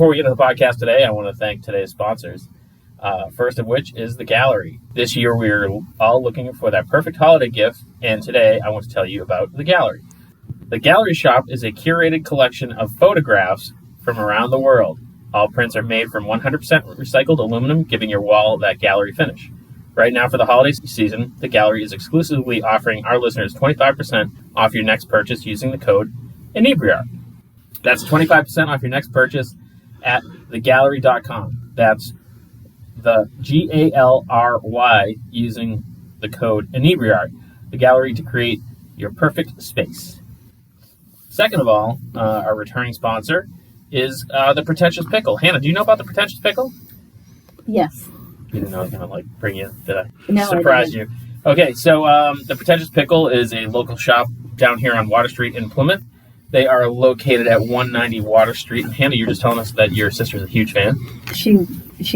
Before we get into the podcast today, I want to thank today's sponsors. First of which is the gallery. This year we're all looking for that perfect holiday gift, and today I want to tell you about the gallery. The gallery shop is a curated collection of photographs from around the world. All prints are made from 100% recycled aluminum, giving your wall that gallery finish. Right now for the holiday season, the gallery is exclusively offering our listeners 25% off your next purchase using the code Inebri-art. That's 25% off your next purchase at thegallery.com. That's the GALRY using the code Inebri-art, the gallery to create your perfect space. Second of all, our returning sponsor is the Pretentious Pickle. Hannah, do you know about the Pretentious Pickle? Yes. You didn't know I was going to bring you. Did I? No, surprise you? Okay, so the Pretentious Pickle is a local shop down here on Water Street in Plymouth. They are located at 190 Water Street. And Hannah, you're just telling us that your sister's a huge fan. She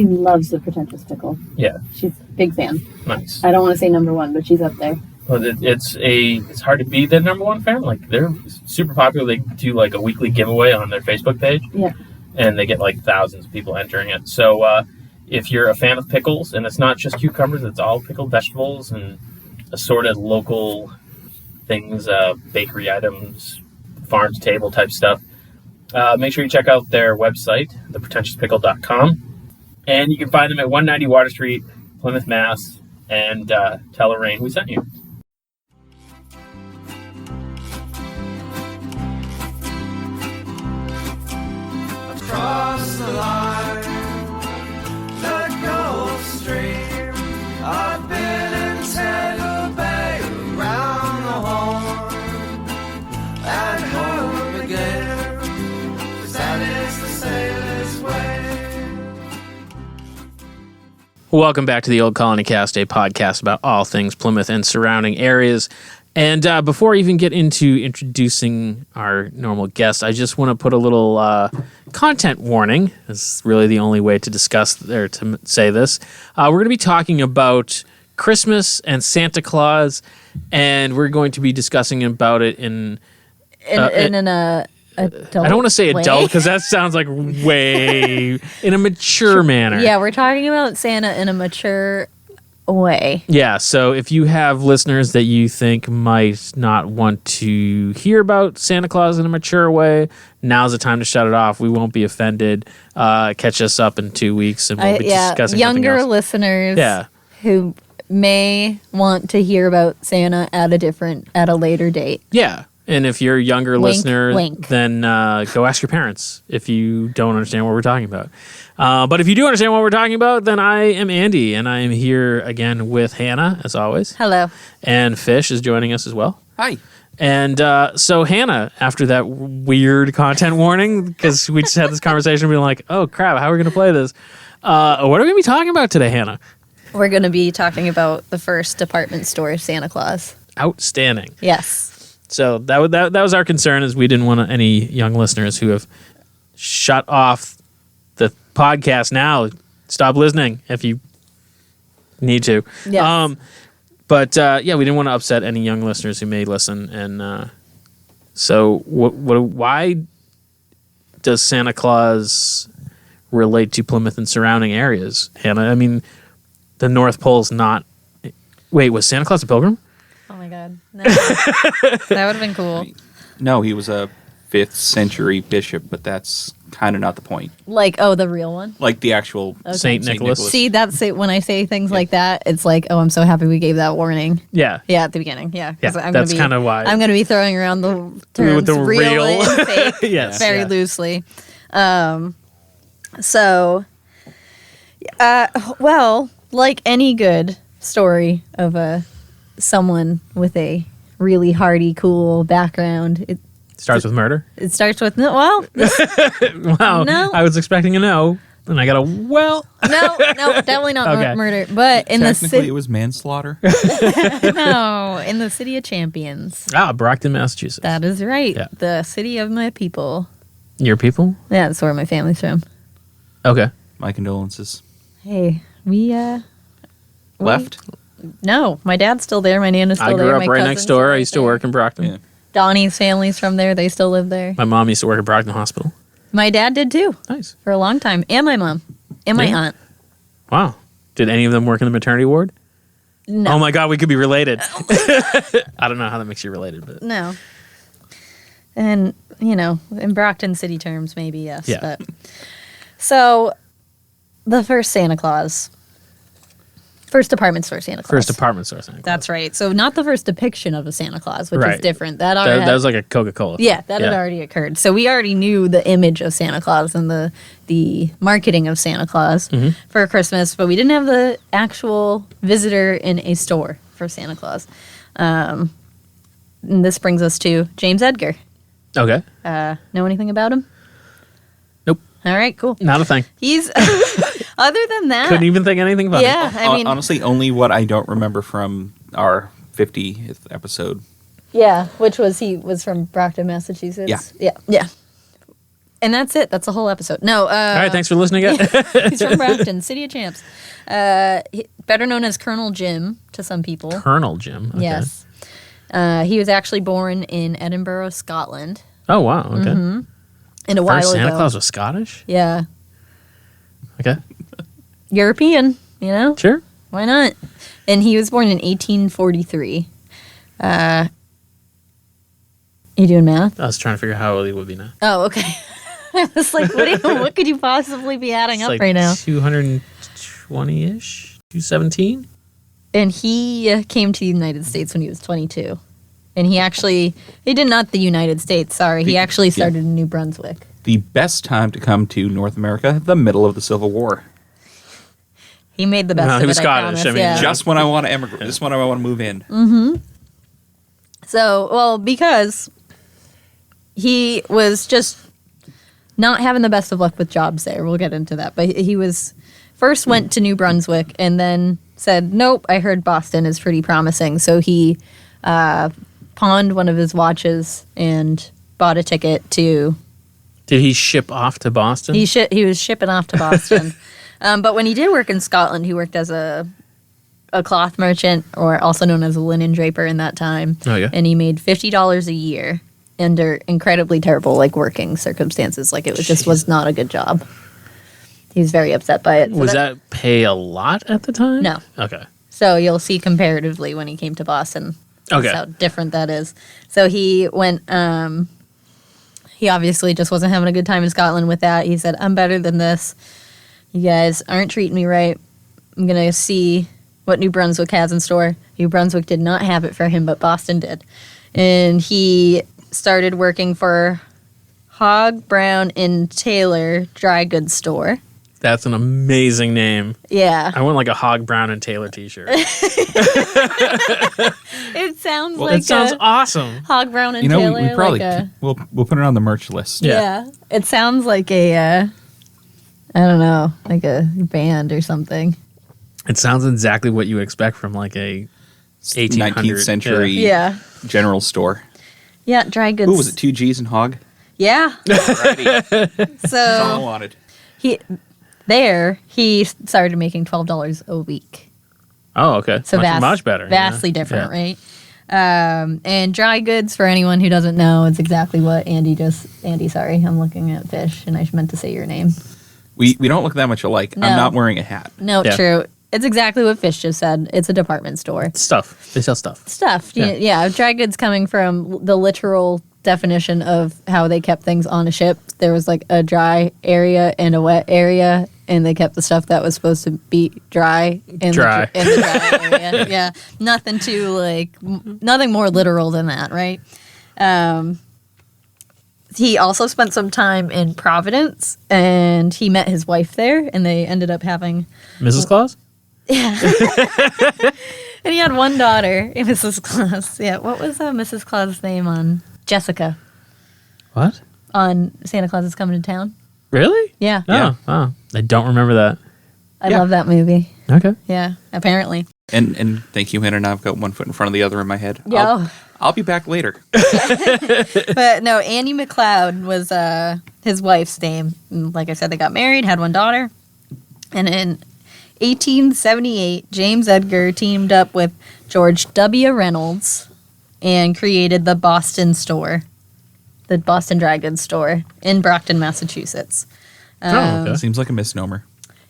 loves the Pretentious Pickle. Yeah. She's a big fan. Nice. I don't want to say number one, but she's up there. Well, it's hard to be the number one fan. Like, they're super popular. They do like a weekly giveaway on their Facebook page. Yeah. And they get like thousands of people entering it. So if you're a fan of pickles, and it's not just cucumbers, it's all pickled vegetables and assorted local things, bakery items, farm to table type stuff, make sure you check out their website, thepretentiouspickle.com. And you can find them at 190 Water Street, Plymouth, Mass. And tell Lorraine we sent you. Across the line, the Gulf Stream, I've been in Tampa Bay, around the Horn, and home again, 'cause that is the sailor's way. Welcome back to the Old Colony Cast, a podcast about all things Plymouth and surrounding areas. And before I even get into introducing our normal guest, I just want to put a little content warning. This is really the only way to discuss or to say this. We're going to be talking about Christmas and Santa Claus, and we're going to be discussing about it in an adult I don't want to say adult because that sounds like way in a mature manner. Yeah, we're talking about Santa in a mature way. Yeah, so if you have listeners that you think might not want to hear about Santa Claus in a mature way, now's the time to shut it off. We won't be offended. Catch us up in 2 weeks and we'll be discussing younger something else. Listeners who may want to hear about Santa at a later date. Yeah. And if you're a younger listener, wink. then go ask your parents if you don't understand what we're talking about. But if you do understand what we're talking about, then I am Andy, and I am here again with Hannah, as always. Hello. And Fish is joining us as well. Hi. And so Hannah, after that weird content warning, because we just had this conversation being like, oh, crap, how are we going to play this? What are we going to be talking about today, Hannah? We're going to be talking about the first department store Santa Claus. Outstanding. Yes. So that was our concern, is we didn't want any young listeners who have shut off the podcast now. Stop listening if you need to. Yes. But we didn't want to upset any young listeners who may listen. And so why does Santa Claus relate to Plymouth and surrounding areas, Hannah? I mean, the North Pole's not... Wait, was Santa Claus a pilgrim? Oh my God. No. That would have been cool. No, he was a 5th century bishop, but that's kind of not the point. Like, the real one? Like the actual Saint Nicholas. See, that's it. When I say things like that, it's like, I'm so happy we gave that warning. Yeah. Yeah, at the beginning. Yeah. That's kind of why. I'm going to be throwing around the terms real and fake Yes. very loosely. Like any good story of someone with a really hardy, cool background, it Starts with murder? It starts with, Wow. No. I was expecting a no, and I got a well. No, definitely not Okay. murder. But in the Technically, city, it was manslaughter. no, in the city of champions. Brockton, Massachusetts. That is right. Yeah. The city of my people. Your people? Yeah, that's where my family's from. Okay. My condolences. Hey, we Left? No, my dad's still there. My nana's still I there. grew up my right cousins next door. are I right used to there. work in Brockton. Yeah. Donnie's family's from there. They still live there. My mom used to work at Brockton Hospital. My dad did too Nice. for a long time, and my mom, and my Yeah. aunt. Wow. Did any of them work in the maternity ward? No, Oh my God, we could be related. I don't know how that makes you related, but no. And in Brockton city terms, maybe yes. Yeah. But so, the first Santa Claus, first department store Santa Claus. first department store Santa Claus. That's right. So not the first depiction of a Santa Claus, which is Right. different. That was like a Coca-Cola. yeah, that had already occurred. So we already knew the image of Santa Claus and the marketing of Santa Claus for Christmas, but we didn't have the actual visitor in a store for Santa Claus. And this brings us to James Edgar. Okay. Know anything about him? Nope. All right, cool. Not a thing. He's other than that. Couldn't even think anything about Yeah, it. I mean, honestly, only what I don't remember from our 50th episode. yeah, which was he was from Brockton, Massachusetts. Yeah. And that's it. That's the whole episode. No. All right, thanks for listening. He's from Brockton, City of Champs. Better known as Colonel Jim to some people. Colonel Jim. Okay. Yes. He was actually born in Edinburgh, Scotland. Oh, wow. Okay. And a while First Santa ago. Claus was Scottish? Yeah. Okay. European, Sure. Why not? And he was born in 1843. You doing math? I was trying to figure out how old he would be now. Oh, okay. I was like, what could you possibly be adding It's up like right now? 220-ish? 217? And he came to the United States when he was 22. And he did not the United States, sorry. He actually started in New Brunswick. The best time to come to North America, the middle of the Civil War. He made the best No, of he it, was I Scottish. promise, I mean, yeah. Just when I want to emigrate. Just when I want to move in. So, well, because he was just not having the best of luck with jobs there. We'll get into that. But he was first went to New Brunswick and then said, nope, I heard Boston is pretty promising. So he pawned one of his watches and bought a ticket to... Did he ship off to Boston? He was shipping off to Boston. But when he did work in Scotland, he worked as a cloth merchant, or also known as a linen draper in that time. Oh, yeah. And he made $50 a year under incredibly terrible working circumstances. Just was not a good job. He was very upset by it. So Was that pay a lot at the time? No. Okay. So you'll see comparatively when he came to Boston. Okay. How different that is. So he went. He obviously just wasn't having a good time in Scotland with that. He said, "I'm better than this. You guys aren't treating me right. I'm gonna see what New Brunswick has in store." New Brunswick did not have it for him, but Boston did, and he started working for Hogg, Brown and Taylor dry goods store. That's an amazing name. Yeah, I want like a Hogg, Brown, and Taylor t-shirt. it sounds like It sounds awesome. Hogg, Brown and We Taylor. probably like a, we'll put it on the merch list. yeah, it sounds like a I don't know, like a band or something. It sounds exactly what you would expect from like a 1800 19th century Yeah, general store. yeah, dry goods. Who was it? 2 G's and Hog? Yeah. Alrighty. That's all I So wanted. he started making $12 a week. Oh, okay. So much better. vastly different, right? And dry goods, for anyone who doesn't know, it's exactly what Andy, sorry, I'm looking at Fish, and I meant to say your name. We don't look that much alike. No. I'm not wearing a hat. No, Yeah. true. It's exactly what Fish just said. It's a department store. Stuff. They sell stuff. Stuff. Yeah. Yeah, dry goods coming from the literal definition of how they kept things on a ship. There was like a dry area and a wet area, and they kept the stuff that was supposed to be dry in Dry. The dry area. Yeah, nothing nothing more literal than that, right? He also spent some time in Providence, and he met his wife there, and they ended up having... Mrs. Claus? And he had one daughter, Mrs. Claus. Yeah, what was Mrs. Claus' name on Jessica What? on Santa Claus is Coming to Town? Really? Yeah, Yeah. Oh, I don't remember that. I Yeah. love that movie. Okay. Yeah, apparently. And thank you, Hannah. Now I've got one foot in front of the other in my head. Yeah. I'll be back later. But no, Annie McLeod was his wife's name. And like I said, they got married, had one daughter. And in 1878, James Edgar teamed up with George W. Reynolds and created the Boston store. the Boston Dry Goods store in Brockton, Massachusetts. Okay. Seems like a misnomer.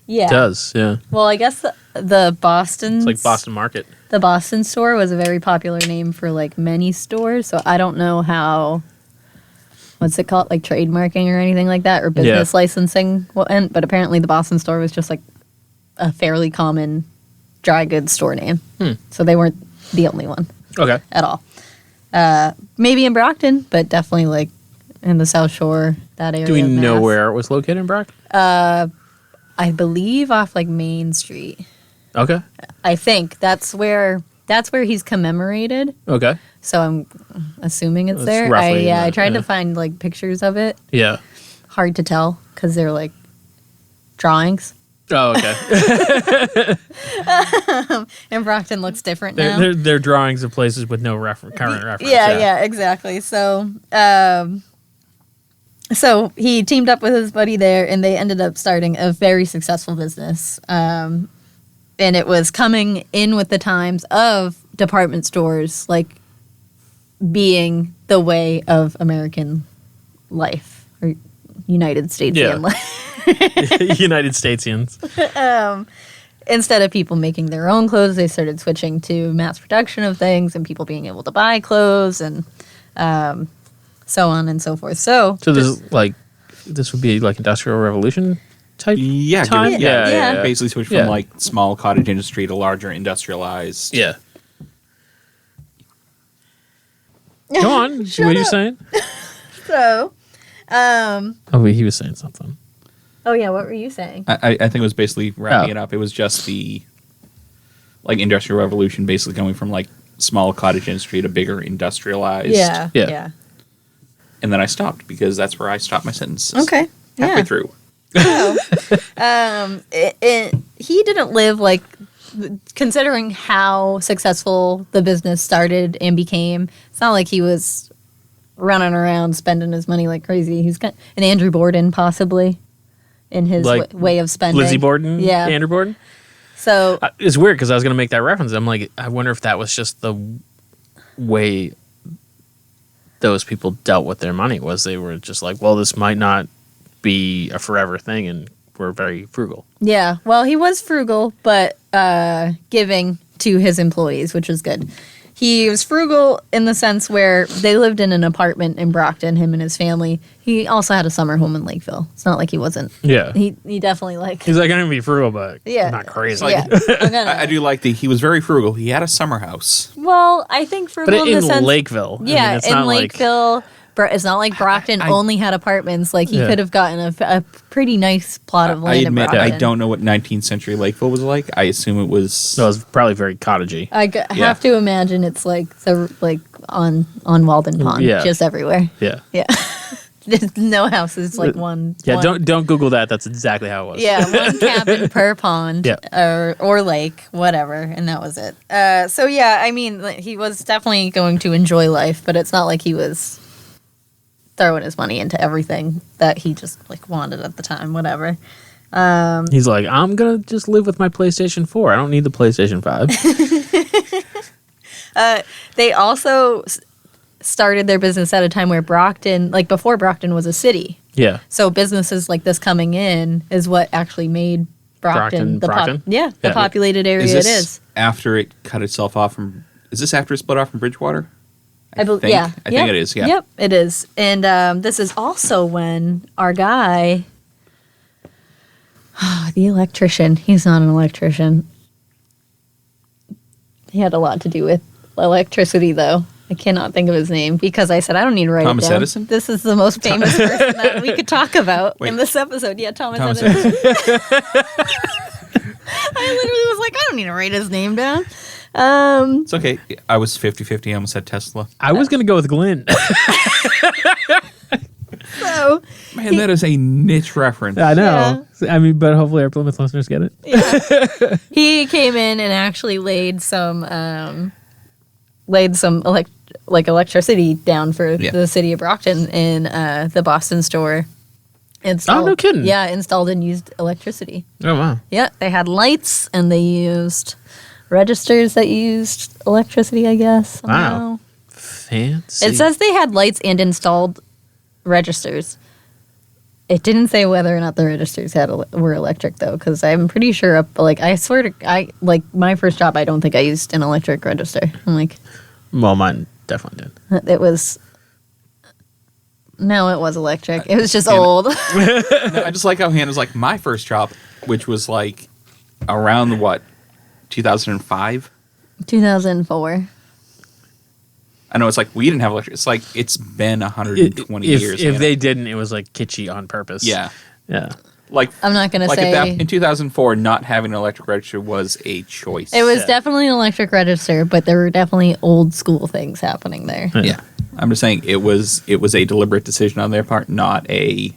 Yeah. It does, yeah. Well, I guess the Boston... It's like Boston Market. The Boston store was a very popular name for, like, many stores, so I don't know how... What's it called? Like, trademarking or anything like that, or business licensing. But apparently the Boston store was just, like, a fairly common dry goods store name. So they weren't the only one Okay. at all. Maybe in Brockton, but definitely, like, in the South Shore, that area Do we of know Mass. where it was located in Brock? I believe off, like, Main Street. Okay. I think that's where he's commemorated. Okay. So I'm assuming it's It's there. roughly in I that, tried yeah. to find like pictures of it. Yeah. Hard to tell because they're like drawings. Oh, okay. And Brockton looks different now. they're drawings of places with no current reference. Yeah, exactly. So, so he teamed up with his buddy there, and they ended up starting a very successful business. And it was coming in with the times of department stores, like being the way of American life or United Statesian life. United Statesians. Instead of people making their own clothes, they started switching to mass production of things and people being able to buy clothes and so on and so forth. So This would be like Industrial Revolution type Yeah, time? Yeah. Basically switch Yeah. from like small cottage industry to larger industrialized. Yeah. Go on. What are you saying? So, Oh, wait, he was saying something. oh yeah, what were you saying? I think it was basically wrapping Oh. it up. It was just the like industrial revolution, basically going from like small cottage industry to bigger industrialized. Yeah. And then I stopped because that's where I stopped my sentence. Okay. Halfway Yeah. through. He didn't live like, considering how successful the business started and became, it's not like he was running around spending his money like crazy. He's got an Andrew Borden possibly in his Like way of spending. Lizzie Borden? Yeah. Andrew Borden? So It's weird because I was going to make that reference. I'm like, I wonder if that was just the way those people dealt with their money, was they were just like, well, this might not be a forever thing, and we're very frugal. yeah, well, he was frugal, but giving to his employees, which was good. He was frugal in the sense where they lived in an apartment in Brockton, him and his family. He also had a summer home in Lakeville. It's not like he wasn't. Yeah. He definitely like. He's like, I'm going to be frugal, but Yeah. not crazy. Yeah, I'm gonna- I do like he was very frugal. He had a summer house. Well, I think frugal But in in the sense. Lakeville. Yeah, it's in not Lakeville. It's not like Brockton only had apartments. Like he Yeah. could have gotten a pretty nice plot of I land in admit Brockton. I don't know what 19th century Lakeville was like. I assume it was. So it was probably very cottagey. I have to imagine it's like on Walden Pond, Yeah. just everywhere. Yeah. Yeah, there's no houses like one. Yeah, one- don't Google that. That's exactly how it was. Yeah, one cabin per pond, Yeah. or lake, whatever, and that was it. So yeah, I mean, like, he was definitely going to enjoy life, but it's not like he was throwing his money into everything that he just like wanted at the time, whatever. He's like, I'm going to just live with my PlayStation 4. I don't need the PlayStation 5. They also started their business at a time where Brockton, like before Brockton was a city. Yeah. So businesses like this coming in is what actually made Brockton Brockton? the Yeah. populated area Is it this is. after it cut itself off from? Is this after it split off from Bridgewater? I think it is. Yeah. Yep, it is. And this is also when our guy, the electrician, he's not an electrician. He had a lot to do with electricity, though. I cannot think of his name because I said I don't need to write Thomas it down. Edison? This is the most famous person that we could talk about Wait. in this episode. Yeah, Thomas Thomas Edison. Edison. I literally was like, I don't need to write his name down. It's okay. I was 50-50. I almost said Tesla. I was going to go with Glenn. So Man, that is a niche reference. I know. I mean, but hopefully our Plymouth listeners get it. he came in and actually laid some electricity down for Yeah. the city of Brockton in the Boston store. Installed, no kidding. Yeah, installed and used electricity. Oh, wow. Yeah, they had lights and they used registers that used electricity, I guess. Wow. somehow. Fancy. It says they had lights and installed registers. It didn't say whether or not the registers were electric though, because I'm pretty sure my first job, I don't think I used an electric register. I'm like, Well, mine definitely did. it was. No, it was electric. It was just old. No, I just like how Hannah's like, my first job, which was like around 2005? 2004. I know it's like we didn't have electric. It's like it's been 120 years. If they didn't, it was like kitschy on purpose. Yeah. Like I'm not going to say. In 2004, not having an electric register was a choice. It was definitely an electric register, but there were definitely old school things happening there. Yeah. I'm just saying it was a deliberate decision on their part, not a.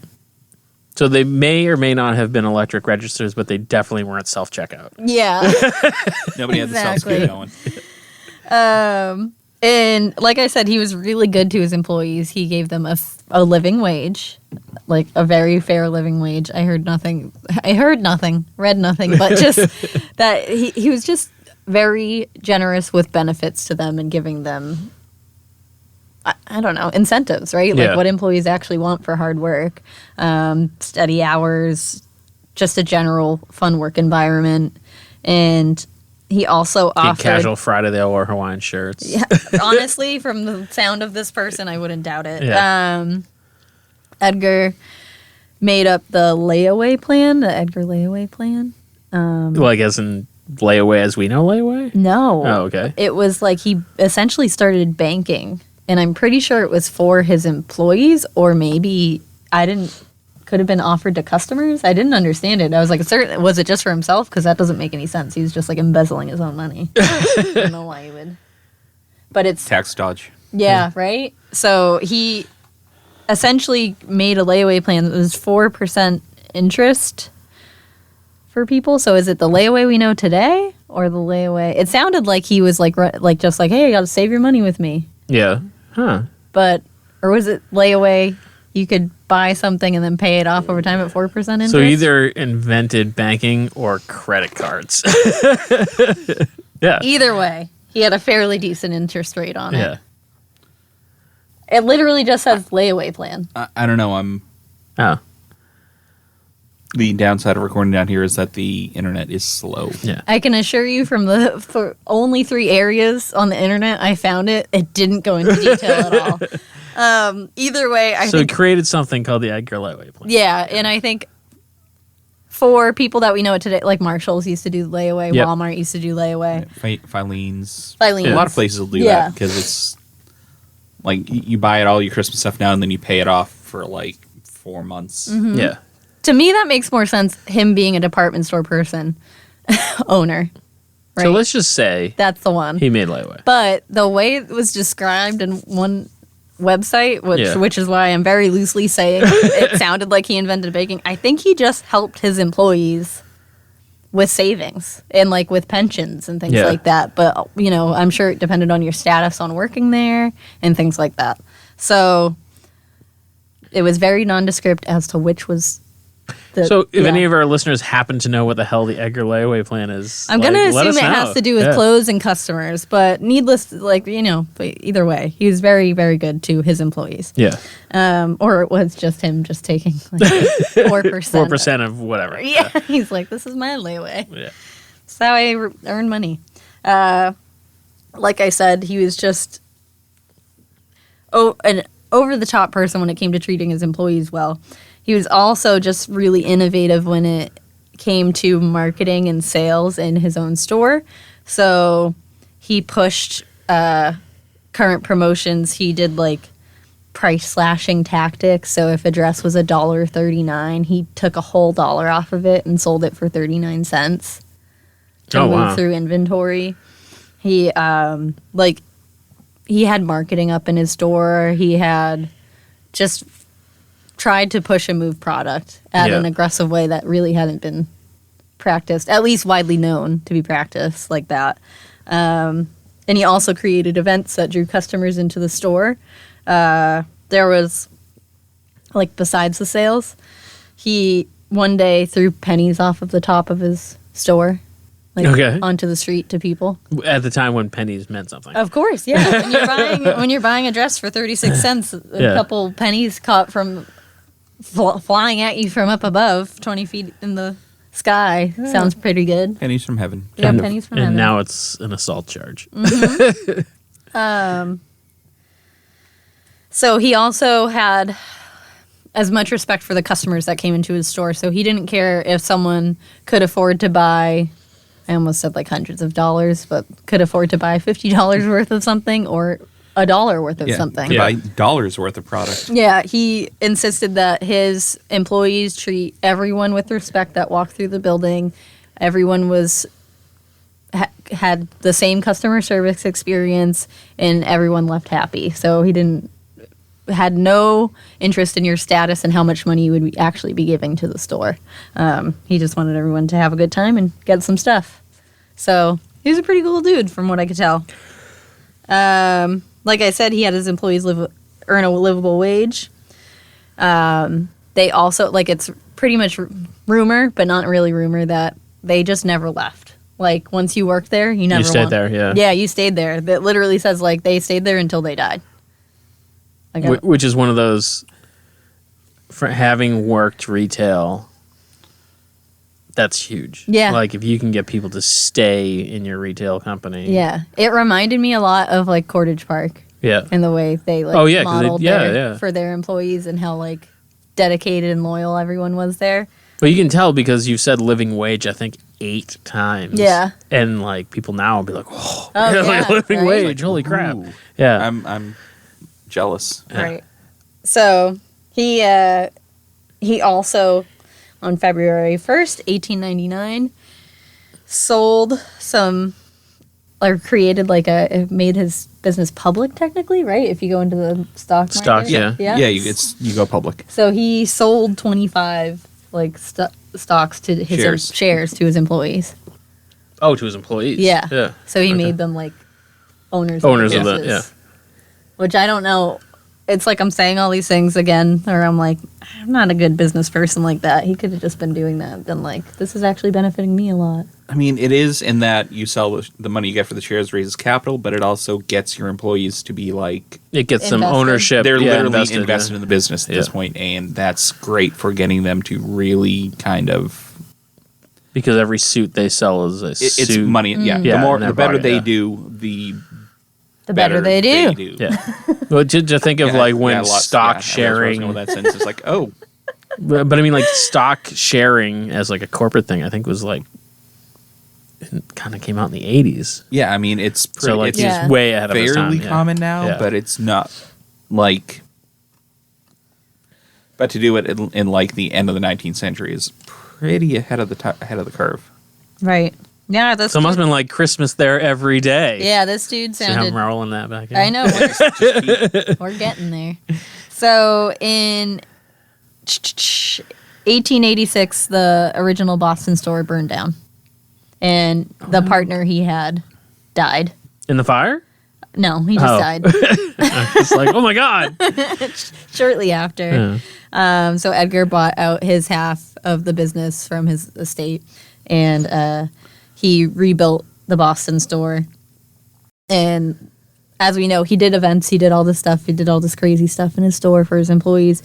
So they may or may not have been electric registers, but they definitely weren't self-checkout. Yeah. Nobody had the self-screen going. And like I said, he was really good to his employees. He gave them a living wage, like a very fair living wage. I heard nothing, read nothing, but just that he was just very generous with benefits to them and giving them, I don't know, incentives, right? Like what employees actually want for hard work, steady hours, just a general fun work environment. And he also offered casual Friday. They all wore Hawaiian shirts. Yeah, honestly, from the sound of this person, I wouldn't doubt it. Yeah. Edgar made up the Layaway plan, the Edgar Layaway plan. Well, I guess in Layaway as we know Layaway? No. Oh, okay. It was like he essentially started banking, and I'm pretty sure it was for his employees, or maybe could have been offered to customers. I didn't understand it. I was like, was it just for himself? Because that doesn't make any sense. He was just like embezzling his own money. I don't know why he would. But it's Tax dodge. Yeah, right? So he essentially made a layaway plan that was 4% interest for people. So is it the layaway we know today or the layaway? It sounded like he was like just like, hey, you got to save your money with me. Yeah. Huh. Or was it layaway? You could buy something and then pay it off over time at 4% interest? So either invented banking or credit cards. Yeah. Either way, he had a fairly decent interest rate on it. Yeah. It literally just says layaway plan. I don't know. Oh. The downside of recording down here is that the internet is slow. Yeah. I can assure you for only 3 areas on the internet I found it didn't go into detail at all. Either way, I think... So he created something called the Edgar Layaway plan. Yeah, and I think for people that we know it today, like Marshall's used to do layaway, Yep. Walmart used to do layaway. Filene's. Filene's. A lot of places will do that because it's like you buy it all your Christmas stuff now and then you pay it off for like 4 months. Mm-hmm. Yeah. To me, that makes more sense, him being a department store person, owner. Right? So let's just say That's the one. he made Layaway. But the way it was described in one website, which is why I'm very loosely saying it sounded like he invented baking, I think he just helped his employees with savings and like with pensions and things like that. But, I'm sure it depended on your status on working there and things like that. So it was very nondescript as to which was So if any of our listeners happen to know what the hell the Edgar Layaway plan is, I'm going to let assume us it know. has to do with clothes and customers, but needless, but either way, he was very, very good to his employees. Yeah. Or it was just him just taking like 4%. 4% of whatever. Yeah. He's like, this is my layaway. Yeah. That's how I earn money. Like I said, he was just an over-the-top person when it came to treating his employees well. He was also just really innovative when it came to marketing and sales in his own store. So he pushed current promotions. He did like price slashing tactics. So if a dress was $1.39, he took a whole dollar off of it and sold it for 39 cents to move through inventory. He he had marketing up in his store. He had just tried to push and move product at an aggressive way that really hadn't been practiced, at least widely known to be practiced like that. And he also created events that drew customers into the store. There was, like, besides the sales, he one day threw pennies off of the top of his store like Okay. onto the street to people. At the time when pennies meant something. Of course, yeah. When you're buying a dress for 36 cents, a Yeah. couple pennies caught from flying at you from up above, 20 feet in the sky. Sounds pretty good. Pennies from heaven. Yeah, pennies from and heaven. now it's an assault charge. So he also had as much respect for the customers that came into his store. So he didn't care if someone could afford to buy, I almost said like hundreds of dollars, but could afford to buy $50 worth of something or $1 worth of something. To buy dollars worth of product. Yeah, he insisted that his employees treat everyone with respect that walked through the building. Everyone had the same customer service experience, and everyone left happy. So he had no interest in your status and how much money you would actually be giving to the store. He just wanted everyone to have a good time and get some stuff. So he was a pretty cool dude, from what I could tell. Like I said, he had his employees earn a livable wage. They also, like, it's pretty much rumor, but not really rumor, that they just never left. Like, once you worked there, you never stayed there, yeah. Yeah, you stayed there. That literally says, like, they stayed there until they died. Like, Which is one of those, for having worked retail, that's huge. Yeah. Like, if you can get people to stay in your retail company. yeah. It reminded me a lot of, like, Cordage Park Yeah. and the way they, like, Oh, yeah, 'cause modeled yeah. for their employees and how, like, dedicated and loyal everyone was there. But you can tell because you've said living wage, I think, 8 times. Yeah. And, like, people now will be like, oh, Oh, like, yeah, living right? wage, holy crap. Ooh. Yeah. I'm jealous. Right. So he also, on February 1st, 1899, sold some, or created made his business public technically, right? If you go into the stock market. Stocks, yeah. Yeah. Yeah, you go public. So he sold 25 stocks to his shares to his employees. Oh, to his employees. Yeah. Yeah. So he Okay. made them like owners of the businesses. yeah. Which I don't know. It's like I'm saying all these things again, or I'm like, I'm not a good business person like that. He could have just been doing that. Been like, this is actually benefiting me a lot. I mean, it is in that you sell the money you get for the shares raises capital, but it also gets your employees to be like, It gets some Invested. ownership. they're yeah, literally invested in the business at this Yeah. point, and that's great for getting them to really kind of. Because every suit they sell is a It's suit. money. Yeah, Yeah, the in their better pocket, they yeah. do, the The better they do. Yeah. Well, to think of Yeah, like when yeah, lots- stock yeah, I was sharing. going with that sentence. It's like, oh, But I mean, like stock sharing as like a corporate thing, I think was like kind of came out in the 80s. yeah. I mean, it's pretty, So like it's he's Yeah. way ahead of his time. fairly yeah. common now, Yeah. but it's not like. But to do it in like the end of the 19th century is pretty ahead of the curve. Right. Yeah. This So it must have been like Christmas there every day. Yeah, this dude See how sounded. I'm rolling that back in? I know. We're getting there. So in 1886, the original Boston store burned down, and the partner he had died. In the fire? No, he just Oh. died It's like, oh my God. shortly after. Yeah. So Edgar bought out his half of the business from his estate, and he rebuilt the Boston store. And as we know, he did events, he did all this stuff, he did all this crazy stuff in his store for his employees.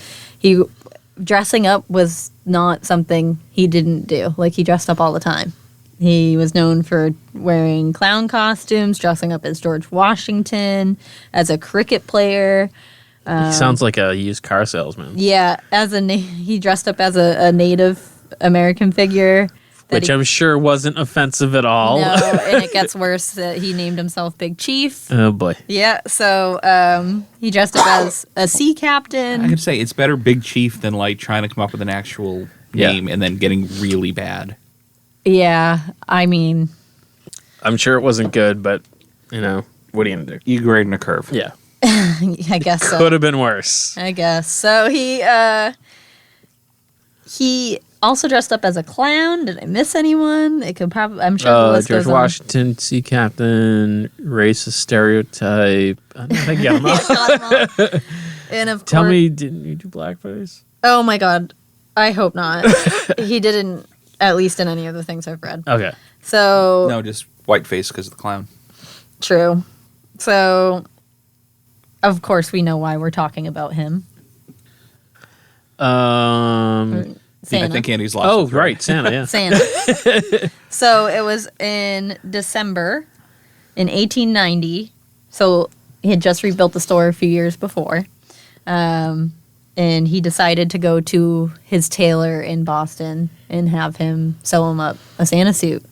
Dressing up was not something he didn't do. Like, he dressed up all the time. He was known for wearing clown costumes, dressing up as George Washington, as a cricket player. He sounds like a used car salesman. Yeah, he dressed up as a Native American figure. that Which he- I'm sure wasn't offensive at all. No, and it gets worse that he named himself Big Chief. Oh boy. Yeah, so he dressed up as a sea I captain. could say it's better Big Chief than like trying to come up with an actual Yeah. name and then getting really bad. Yeah, I mean, I'm sure it wasn't good, but you know, what are you gonna do? You grade in a curve. Yeah. I guess so. Could have been worse. I guess. So he also dressed up as a clown. Did I miss anyone? It could probably. I'm sure the list George goes on. Washington, sea captain, racist stereotype. I don't think I got him all. Got him all. And of Tell course, me, didn't you do blackface? oh my god, I hope not. He didn't at least in any of the things I've read. Okay. So No, just white face because of the clown. true. So of course we know why we're talking about him. Um. Santa. I think Andy's lost. Oh, his thread. right, Santa. Yeah. Santa. So it was in December in 1890. So he had just rebuilt the store a few years before. And he decided to go to his tailor in Boston and have him sew him up a Santa suit.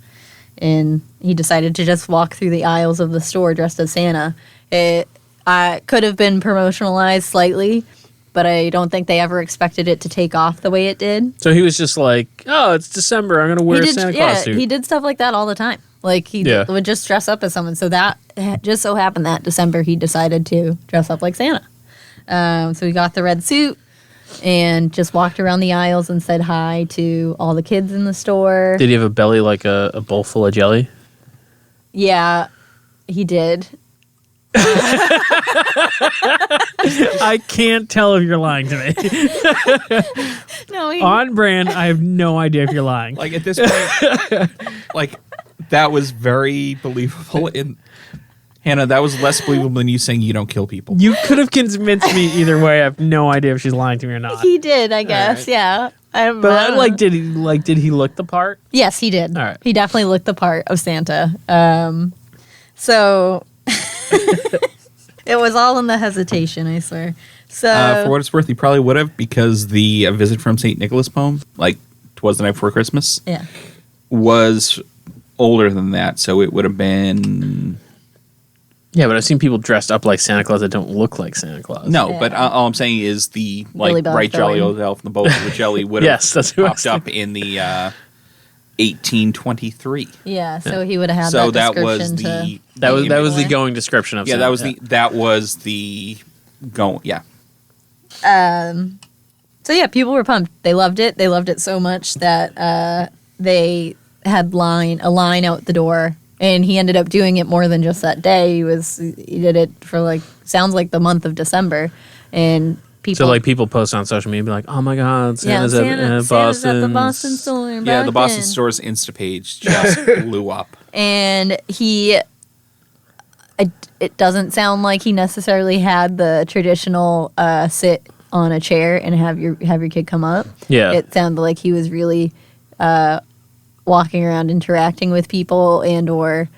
And he decided to just walk through the aisles of the store dressed as Santa. It could have been promotionalized slightly, but I don't think they ever expected it to take off the way it did. So he was just like, "Oh, it's December. I'm gonna wear a Santa Claus suit." He did stuff like that all the time. Like he would just dress up as someone. So that just so happened that December he decided to dress up like Santa. So he got the red suit and just walked around the aisles and said hi to all the kids in the store. Did he have a belly like a bowl full of jelly? Yeah, he did. I can't tell if you're lying to me. No, he On brand, I have no idea if you're lying. Like at this point, like that was very believable. In Hannah, that was less believable than you saying you don't kill people. You could have convinced me either way. I have no idea if she's lying to me or not. he did, I guess. right. Yeah. But did he look the part? Yes, he did. All right. He definitely looked the part of Santa. So it was all in the hesitation, I swear. So For what it's worth, he probably would have because the Visit from St. Nicholas poem, like "'Twas the Night Before Christmas," yeah. was older than that, so it would have been Yeah, but I've seen people dressed up like Santa Claus that don't look like Santa Claus. no. Yeah. But all I'm saying is the Billy like Bob bright jolly Thornton. old elf and the bowl of the jelly would have Yes, that's who I was popped up in the 1823. Yeah, so he would have had So that that was description the to... that was the Boy. going description of yeah Santa. that was the going yeah. So yeah, people were pumped. They loved it. They loved it so much that they had a line out the door, and he ended up doing it more than just that day. He did it for sounds like the month of December, and people. So like people post on social media and be like, "Oh my God, Santa's at Santa's Boston." at the Boston store. In Yeah, the Boston Brockton. store's Insta page just blew up. And it doesn't sound like he necessarily had the traditional sit on a chair and have your kid come up. Yeah. It sounded like he was really walking around interacting with people and or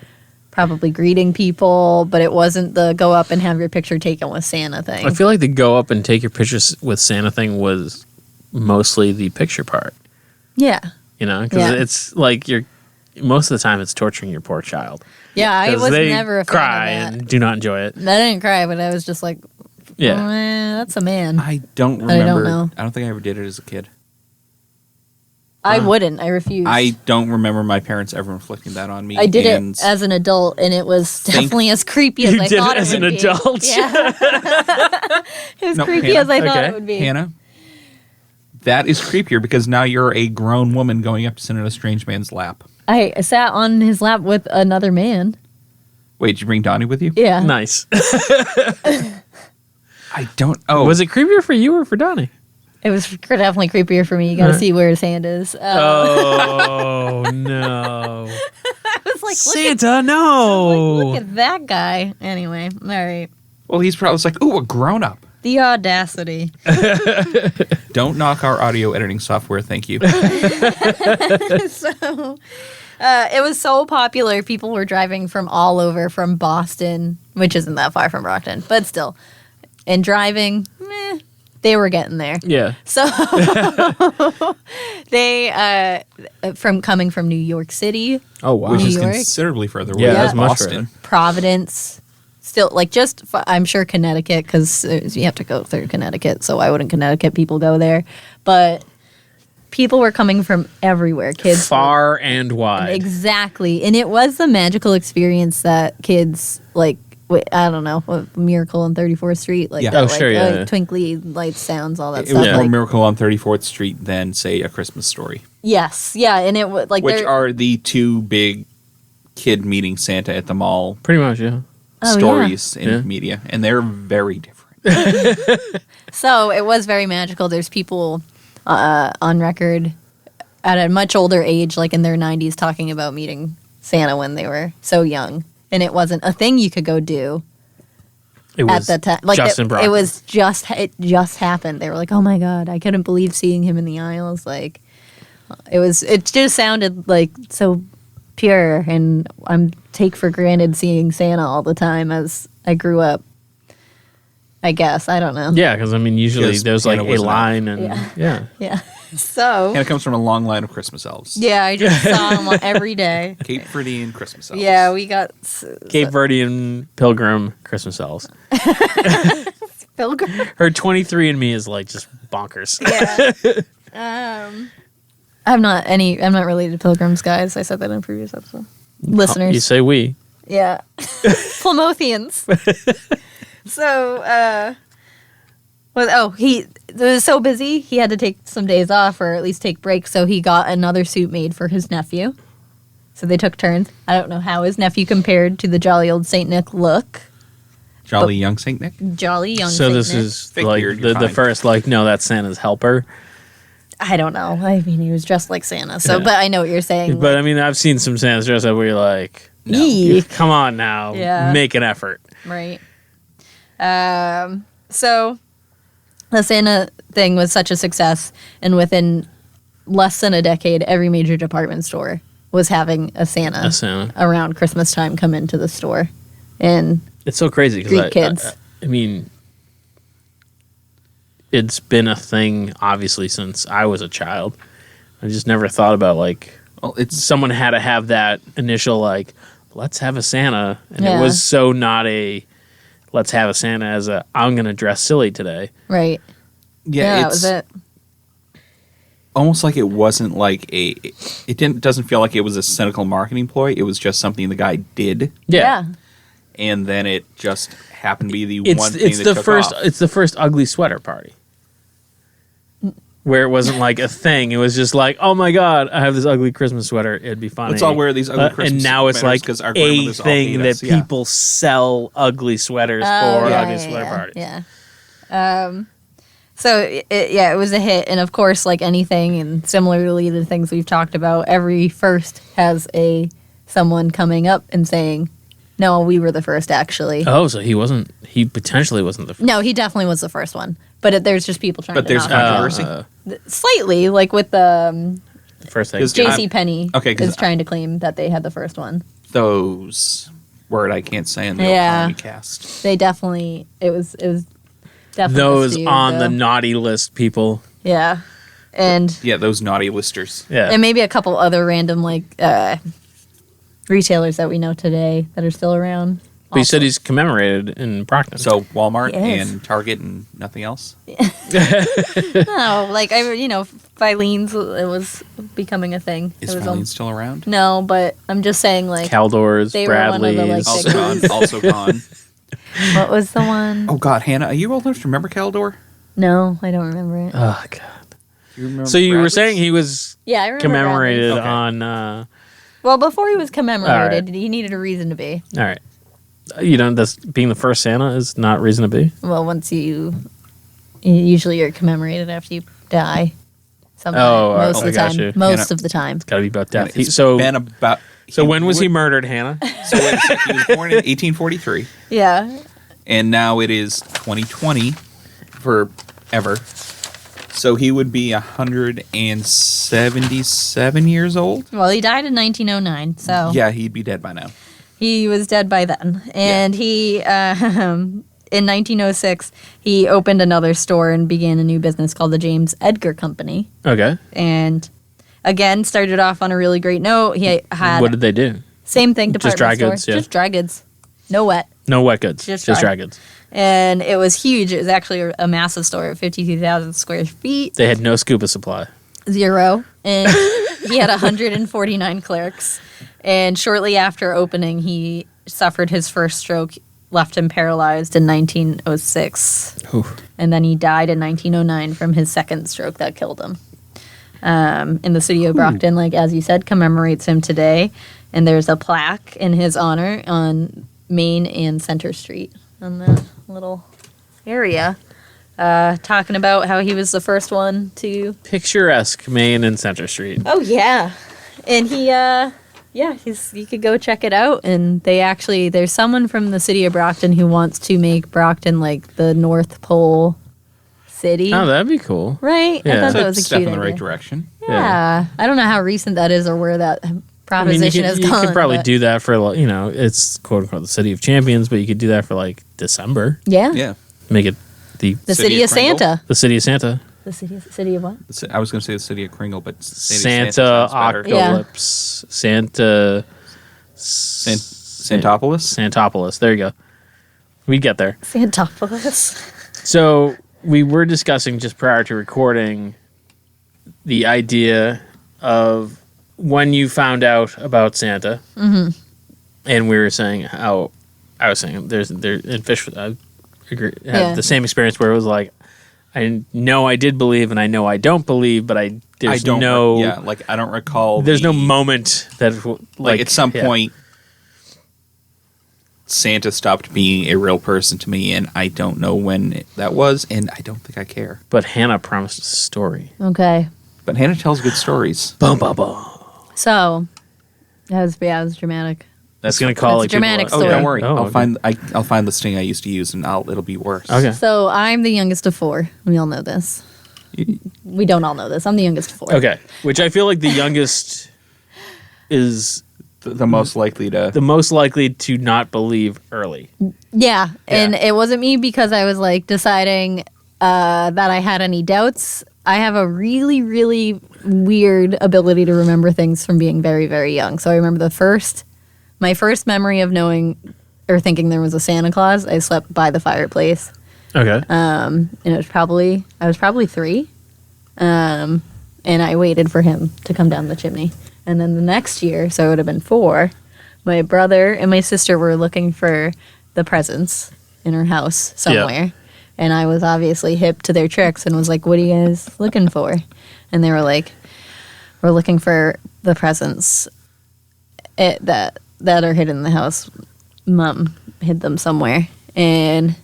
probably greeting people, but it wasn't the go up and have your picture taken with Santa thing. I feel like the go up and take your pictures with Santa thing was mostly the picture part. Yeah. You know, because Yeah. it's like most of the time it's torturing your poor child. Yeah, I 'Cause was they never a fan cry of that. and do not enjoy it. I didn't cry, but I was just like, Yeah. that's a man. I don't I don't remember. know. I don't think I ever did it as a kid. I wouldn't. I refused. I don't remember my parents ever inflicting that on me. I did and it as an adult, and it was definitely as creepy as You I did thought it as would an be. adult? Yeah. As No, creepy Hannah, as I thought okay. it would be. Hannah, that is creepier because now you're a grown woman going up to sit in a strange man's lap. I sat on his lap with another man. Wait, did you bring Donnie with you? Yeah. Nice. I don't. Oh, Was it creepier for you or for Donnie? It was definitely creepier for me. You got to see where his hand is. Oh no, I was like, Santa, no! look at that guy. Anyway, all right. well, he's probably like, ooh, a grown up. The audacity. Don't knock our audio editing software. Thank you. So it was so popular. People were driving from all over, from Boston, which isn't that far from Brockton, but still. And driving, they were getting there. Yeah, So they, coming from New York City, oh wow, Which New is York. considerably further away Yeah, than that's much Boston. Providence, still I'm sure Connecticut, because you have to go through Connecticut. So why wouldn't Connecticut people go there? But people were coming from everywhere. Kids far and wide. Exactly. And it was the magical experience that kids, I don't know, Miracle on 34th Street, Yeah. that, Oh, sure, yeah. twinkly lights, sounds, all that It stuff. was more like- Miracle on 34th Street than, say, A Christmas Story, yes, yeah, and it was which are the two big kid meeting Santa at the mall Pretty much, yeah. Oh, stories in Yeah. media, and they're very different. So it was very magical. There's people on record at a much older age, like in their 90s, talking about meeting Santa when they were so young. And it wasn't a thing you could go do It at was the time. Like Justin Brockton. it just happened. They were like, oh my God, I couldn't believe seeing him in the aisles. Like, it just sounded like so pure. And I'm take for granted seeing Santa all the time as I grew up. I guess. I don't know. Yeah, because I mean, usually Because there's like Hannah a wasn't out. line, and yeah. Yeah. So, And it comes from a long line of Christmas elves. yeah, I just saw him every day. Cape Verdean Christmas elves. Yeah, we got Cape Verdean Pilgrim Christmas elves. Pilgrim. Her 23andMe is like just bonkers. Yeah. I'm not related to pilgrims, guys. I said that in a previous episode. Listeners. You say we. Yeah. Plymothians. So, he was so busy, he had to take some days off or at least take breaks, so he got another suit made for his nephew. So they took turns. I don't know how his nephew compared to the jolly old Saint Nick look. Jolly young Saint Nick. Jolly young So Saint this Nick. is Figured like you're the fine. first, like, no, that's Santa's helper. I don't know. I mean, he was dressed like Santa. So, Yeah. but I know what you're saying. But I mean, I've seen some Santas dress up where you're like, Eek. come on now, Yeah. make an effort. Right. So the Santa thing was such a success, and within less than a decade, every major department store was having a Santa, A Santa. around Christmas time come into the store. And It's so crazy Greek because kids. I mean, it's been a thing obviously since I was a child. I just never thought about like Well, it's someone had to have that initial like, let's have a Santa, and Yeah. it was so not a let's have a Santa as a I'm gonna dress silly today. right. Yeah, that it's was it. almost like it wasn't like doesn't feel like it was a cynical marketing ploy. It was just something the guy did, Yeah. and then it just happened to be the It's one thing it's that the took first off. it's the first ugly sweater party. Where it wasn't like a thing. It was just like, oh my God, I have this ugly Christmas sweater. It'd be funny. Let's all wear these ugly Christmas And now it's sweaters like 'cause our a grandmothers all thing hate that us. Yeah. people sell ugly sweaters for ugly sweater parties. Yeah. So it was a hit, and of course, like anything, and similarly the things we've talked about, every first has someone coming up and saying, "No, we were the first, actually." Oh, so he potentially wasn't the first. No, he definitely was the first one, but there's just people trying. But to there's knock him down. controversy. Slightly, like with the First thing. 'Cause J.C. Penney Okay, 'cause is trying to claim that they had the first one. Those word I can't say in the Yeah. Economy cast. They definitely it was definitely Those skewed, on the though. naughty list people. Yeah, and Yeah, those naughty listers. Yeah. and maybe a couple other random like retailers that we know today that are still around. But you said also. he's commemorated in Brockton. So Walmart Yes. and Target and nothing else. No, like Filene's, it was becoming a thing. Is it was Filene's still around? no, but I'm just saying like Caldors, They were one of the, Bradley's. like, Also gone. Also gone. what was the one? Oh God, Hannah, are you old enough to remember Caldor? No, I don't remember it. Oh God. You remember So you were Bradley's? saying he was Yeah, I remember commemorated Bradley's. Okay. on. Well, before he was commemorated, All he needed a reason to be. All right. That's being the first Santa is not reason to be. Well, usually you're commemorated after you die. Sometimes, Oh, most I of the got time. you. Most Hannah- of the time. Got to be about death. It's So been about. when was he murdered, Hannah? So wait a second, he was born in 1843, Yeah. and now it is 2020 forever. So he would be 177 years old. Well, he died in 1909, so Yeah, he'd be dead by now. he was dead by then. And he, in 1906, he opened another store and began a new business called the James Edgar Company. Okay. And again, started off on a really great note. He had What did they do? same thing, Just department dry store, goods, yeah. just dry goods, no wet. No wet goods. Just Just dry. dry goods. And it was huge. It was actually a massive store of 52,000 square feet. They had no scuba supply. 0. And he had 149 clerks. And shortly after opening, he suffered his first stroke, left him paralyzed in 1906. Oof. And then he died in 1909 from his second stroke that killed him. And the city of Brockton, like as you said, commemorates him today. And there's a plaque in his honor on Main and Center Street on that little area. talking about how he was the first one to. Picturesque Main and Center Street. Oh yeah, and you could go check it out. And there's someone from the city of Brockton who wants to make Brockton like the North Pole city. Oh, that'd be cool. Right? I Yeah. thought So that was a step cute in the right idea. direction. Yeah. I don't know how recent that is or where that proposition has you gone. could probably but- do that for, it's quote unquote the City of Champions, but you could do that for like December. Yeah. Yeah. Make it the The City city of of Kringle? Santa. the City of Santa. The city of what? I was going to say the city of Kringle, but Santa sounds better. Apocalypse. Santa. Santopolis? Santopolis. There you go. We get there. Santopolis. So we were discussing just prior to recording the idea of when you found out about Santa, and we were saying how I was saying in Fish I had Yeah. the same experience where it was like I know I did believe and I know I don't believe, but I don't recall. there's no moment that like at some yeah. point Santa stopped being a real person to me, and I don't know when that was, and I don't think I care. But Hannah promised a story. Okay. But Hannah tells good stories. Bum bum bum. So, that was dramatic. That's gonna call That's like a dramatic people- Oh, story. don't worry. Oh, I'll okay. find the sting I used to use, and it'll be worse. Okay. So, I'm the youngest of four. We all know this. We don't all know this. I'm the youngest of four. Okay. Which I feel like the youngest is The most likely to. the most likely to not believe early. Yeah, and it wasn't me because I was like deciding that I had any doubts. I have a really, really weird ability to remember things from being very, very young. So I remember my first memory of knowing or thinking there was a Santa Claus. I slept by the fireplace, Okay. and I was probably 3, and I waited for him to come down the chimney. And then the next year, so it would have been 4, my brother and my sister were looking for the presents in her house somewhere. And I was obviously hip to their tricks and was like, what are you guys looking for? And they were like, we're looking for the presents that are hidden in the house. Mom hid them somewhere. And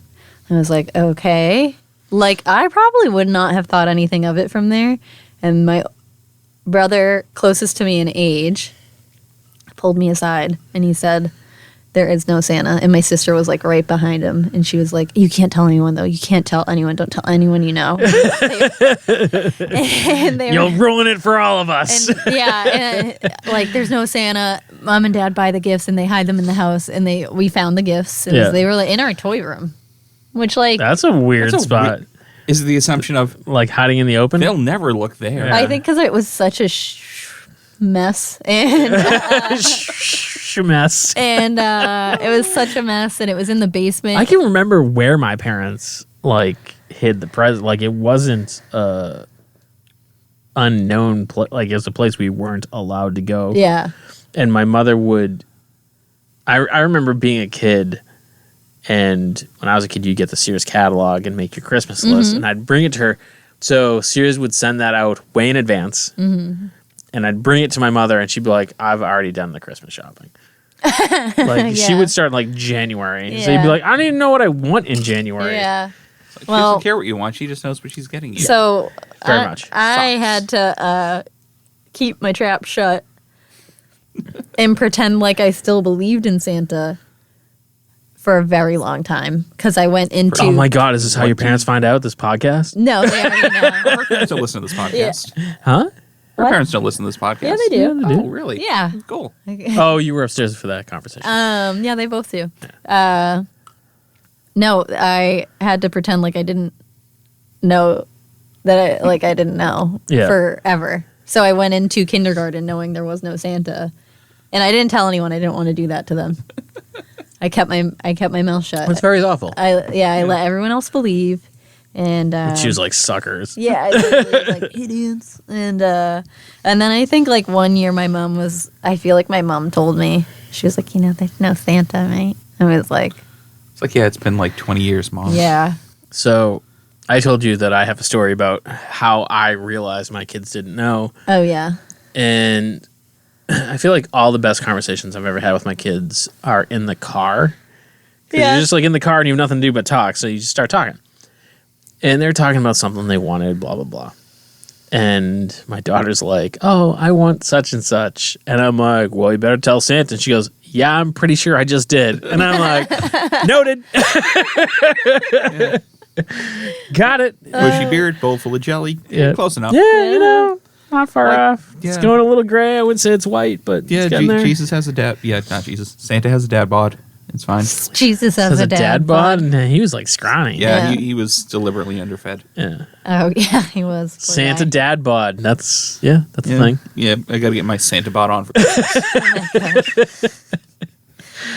I was like, okay. Like, I probably would not have thought anything of it from there. And my brother, closest to me in age, pulled me aside and he said, there is no Santa. And my sister was like right behind him. And she was like, you can't tell anyone though. You can't tell anyone. Don't tell anyone you know. And they You'll ruin it for all of us. and like there's no Santa. Mom and Dad buy the gifts and they hide them in the house. And we found the gifts. And Yeah. they were like in our toy room. Which like, That's a weird That's a spot. Is the assumption of Like hiding in the open. they'll never look there? Yeah. I think because it was such a mess. And Mess. and it was such a mess, and it was in the basement. I can remember where my parents like hid the present. Like it wasn't unknown. Like it was a place we weren't allowed to go. Yeah, And my mother would. I remember being a kid, and when I was a kid, you'd get the Sears catalog and make your Christmas list, and I'd bring it to her. So Sears would send that out way in advance, and I'd bring it to my mother, and she'd be like, "I've already done the Christmas shopping." Like she Yeah. would start like January, so you'd Yeah. be like, "I don't even know what I want in January." yeah. She Well- doesn't care what you want. She just knows what she's getting you. So Very much. I Socks. had to keep my trap shut and pretend like I still believed in Santa for a very long time because I went into. Oh my God, is this how What your do parents find out this podcast? No, they already know. Her parents don't listen to this podcast. Huh? Her What? parents don't listen to this podcast. Yeah, they do. Oh, really? Yeah. Cool. Oh, you were upstairs for that conversation. Yeah, they both do. No, I had to pretend like I didn't know that I didn't know Yeah. forever. So I went into kindergarten knowing there was no Santa, and I didn't tell anyone. I didn't want to do that to them. I kept my mouth shut. That's very awful. I let everyone else believe, and She was like suckers. yeah, I totally was like idiots, and then I think like one year I feel like my mom told me, she was like, there's no Santa, right? I was like, It's like, yeah, it's been like 20 years, Mom. yeah, So I told you that I have a story about how I realized my kids didn't know. oh yeah, And I feel like all the best conversations I've ever had with my kids are in the car. 'Cause Yeah. You're just like in the car and you have nothing to do but talk. So you just start talking. And they're talking about something they wanted, blah, blah, blah. And my daughter's like, oh, I want such and such. And I'm like, well, you better tell Santa. And she goes, yeah, I'm pretty sure I just did. And I'm like, noted. Got it. Bushy beard, bowl full of jelly. Yeah. Close enough. Yeah, not far off. yeah. It's going a little gray. I wouldn't say it's white, but Yeah, it's getting there. Jesus has a dad. Yeah, not Jesus. Santa has a dad bod. It's fine. Jesus has a dad bod. And he was like scrawny. Yeah, Yeah. He was deliberately underfed. Yeah. Oh, yeah, he was. Poor Santa guy. dad bod. That's the thing. Yeah, I got to get my Santa bod on for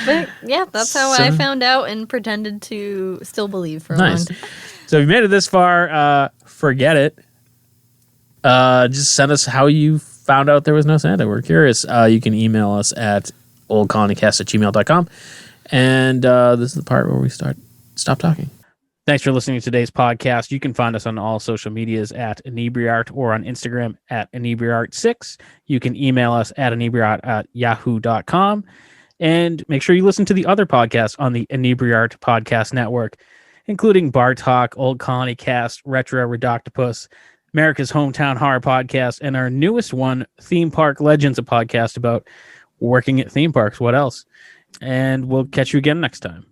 But yeah, that's how So- I found out and pretended to still believe for a long Nice. time. So if you made it this far, forget it. Just send us how you found out there was no Santa. We're curious. You can email us at oldcolonycast@gmail.com. And this is the part where we stop talking. Thanks for listening to today's podcast. You can find us on all social medias at Inebri-art or on Instagram at Inebri-art6. You can email us at Inebri-art@yahoo.com. And make sure you listen to the other podcasts on the Inebri-art Podcast Network, including Bar Talk, Old Colony Cast, Retro Redoctopus, America's Hometown Horror Podcast, and our newest one, Theme Park Legends, a podcast about working at theme parks. What else? And we'll catch you again next time.